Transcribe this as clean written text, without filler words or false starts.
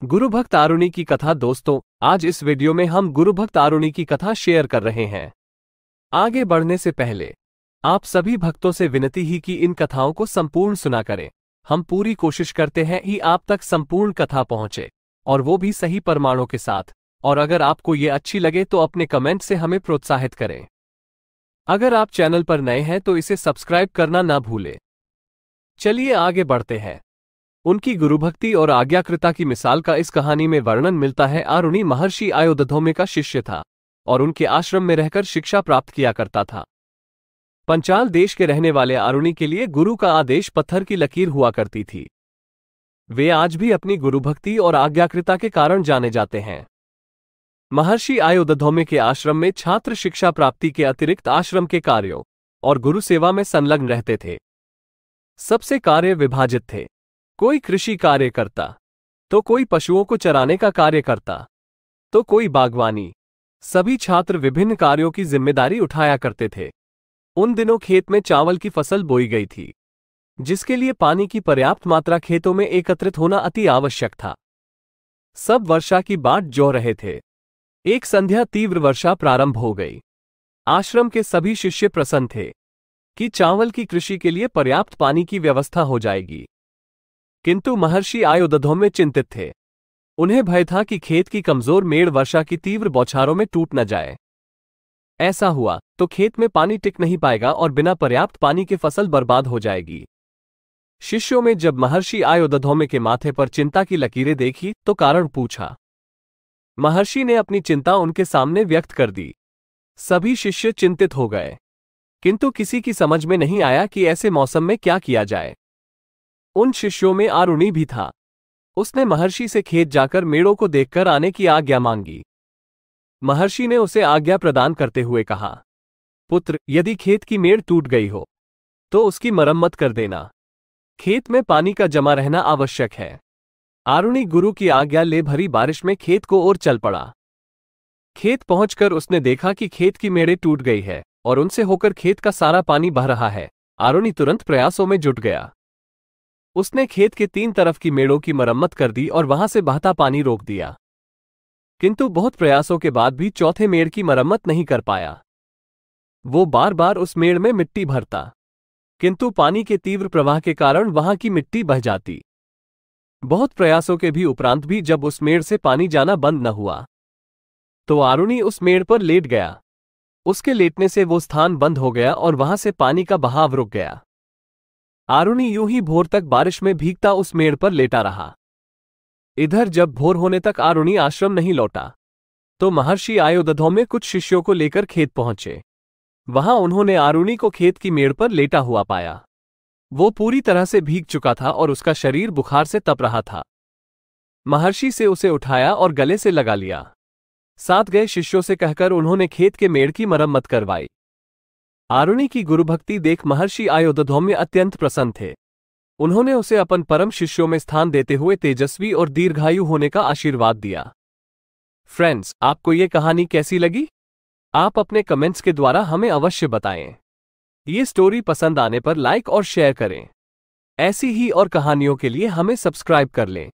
गुरु भक्त आरुणि की कथा। दोस्तों, आज इस वीडियो में हम गुरु भक्त आरुणि की कथा शेयर कर रहे हैं। आगे बढ़ने से पहले आप सभी भक्तों से विनती ही कि इन कथाओं को संपूर्ण सुना करें। हम पूरी कोशिश करते हैं कि आप तक संपूर्ण कथा पहुंचे, और वो भी सही प्रमाणों के साथ। और अगर आपको ये अच्छी लगे तो अपने कमेंट से हमें प्रोत्साहित करें। अगर आप चैनल पर नए हैं तो इसे सब्सक्राइब करना ना भूलें। चलिए आगे बढ़ते हैं। उनकी गुरुभक्ति और आज्ञाकृता की मिसाल का इस कहानी में वर्णन मिलता है। आरुणि महर्षि आयोधधौम्य का शिष्य था और उनके आश्रम में रहकर शिक्षा प्राप्त किया करता था। पंचाल देश के रहने वाले आरुणि के लिए गुरु का आदेश पत्थर की लकीर हुआ करती थी। वे आज भी अपनी गुरुभक्ति और आज्ञाकृता के कारण जाने जाते हैं। महर्षि आयोधधौम्य के आश्रम में छात्र शिक्षा प्राप्ति के अतिरिक्त आश्रम के कार्यों और गुरु सेवा में संलग्न रहते थे। सबसे कार्य विभाजित थे। कोई कृषि कार्य करता, तो कोई पशुओं को चराने का कार्य करता, तो कोई बागवानी। सभी छात्र विभिन्न कार्यों की जिम्मेदारी उठाया करते थे। उन दिनों खेत में चावल की फसल बोई गई थी, जिसके लिए पानी की पर्याप्त मात्रा खेतों में एकत्रित होना अति आवश्यक था। सब वर्षा की बाट जो रहे थे। एक संध्या तीव्र वर्षा प्रारंभ हो गई। आश्रम के सभी शिष्य प्रसन्न थे कि चावल की कृषि के लिए पर्याप्त पानी की व्यवस्था हो जाएगी, किंतु महर्षि आयोधधौम्य चिंतित थे। उन्हें भय था कि खेत की कमजोर मेड़ वर्षा की तीव्र बौछारों में टूट न जाए। ऐसा हुआ तो खेत में पानी टिक नहीं पाएगा और बिना पर्याप्त पानी के फसल बर्बाद हो जाएगी। शिष्यों में जब महर्षि आयोधधौम्य के माथे पर चिंता की लकीरें देखी तो कारण पूछा। महर्षि ने अपनी चिंता उनके सामने व्यक्त कर दी। सभी शिष्य चिंतित हो गए, किंतु किसी की समझ में नहीं आया कि ऐसे मौसम में क्या किया जाए। उन शिष्यों में आरुणि भी था। उसने महर्षि से खेत जाकर मेड़ों को देखकर आने की आज्ञा मांगी। महर्षि ने उसे आज्ञा प्रदान करते हुए कहा, पुत्र, यदि खेत की मेड़ टूट गई हो तो उसकी मरम्मत कर देना। खेत में पानी का जमा रहना आवश्यक है। आरुणि गुरु की आज्ञा ले भरी बारिश में खेत को ओर चल पड़ा। खेत पहुंचकर उसने देखा कि खेत की मेड़ें टूट गई है और उनसे होकर खेत का सारा पानी बह रहा है। आरुणि तुरंत प्रयासों में जुट गया। उसने खेत के 3 तरफ की मेड़ों की मरम्मत कर दी और वहां से बहता पानी रोक दिया, किंतु बहुत प्रयासों के बाद भी चौथे मेड़ की मरम्मत नहीं कर पाया। वो बार बार उस मेड़ में मिट्टी भरता, किंतु पानी के तीव्र प्रवाह के कारण वहां की मिट्टी बह जाती। बहुत प्रयासों के भी उपरांत भी जब उस मेड़ से पानी जाना बंद न हुआ तो आरुणि उस मेड़ पर लेट गया। उसके लेटने से वो स्थान बंद हो गया और वहां से पानी का बहाव रुक गया। आरुणि यूं ही भोर तक बारिश में भीगता उस मेड़ पर लेटा रहा। इधर जब भोर होने तक आरुणि आश्रम नहीं लौटा तो महर्षि आयोधधौम्य कुछ शिष्यों को लेकर खेत पहुंचे। वहां उन्होंने आरुणि को खेत की मेड़ पर लेटा हुआ पाया। वो पूरी तरह से भीग चुका था और उसका शरीर बुखार से तप रहा था। महर्षि से उसे उठाया और गले से लगा लिया। साथ गए शिष्यों से कहकर उन्होंने खेत के मेड़ की मरम्मत करवाई। आरुणि की गुरुभक्ति देख महर्षि आयोधधौम्य अत्यंत प्रसन्न थे। उन्होंने उसे अपन परम शिष्यों में स्थान देते हुए तेजस्वी और दीर्घायु होने का आशीर्वाद दिया। फ्रेंड्स, आपको ये कहानी कैसी लगी? आप अपने कमेंट्स के द्वारा हमें अवश्य बताएं। ये स्टोरी पसंद आने पर लाइक और शेयर करें। ऐसी ही और कहानियों के लिए हमें सब्सक्राइब कर लें।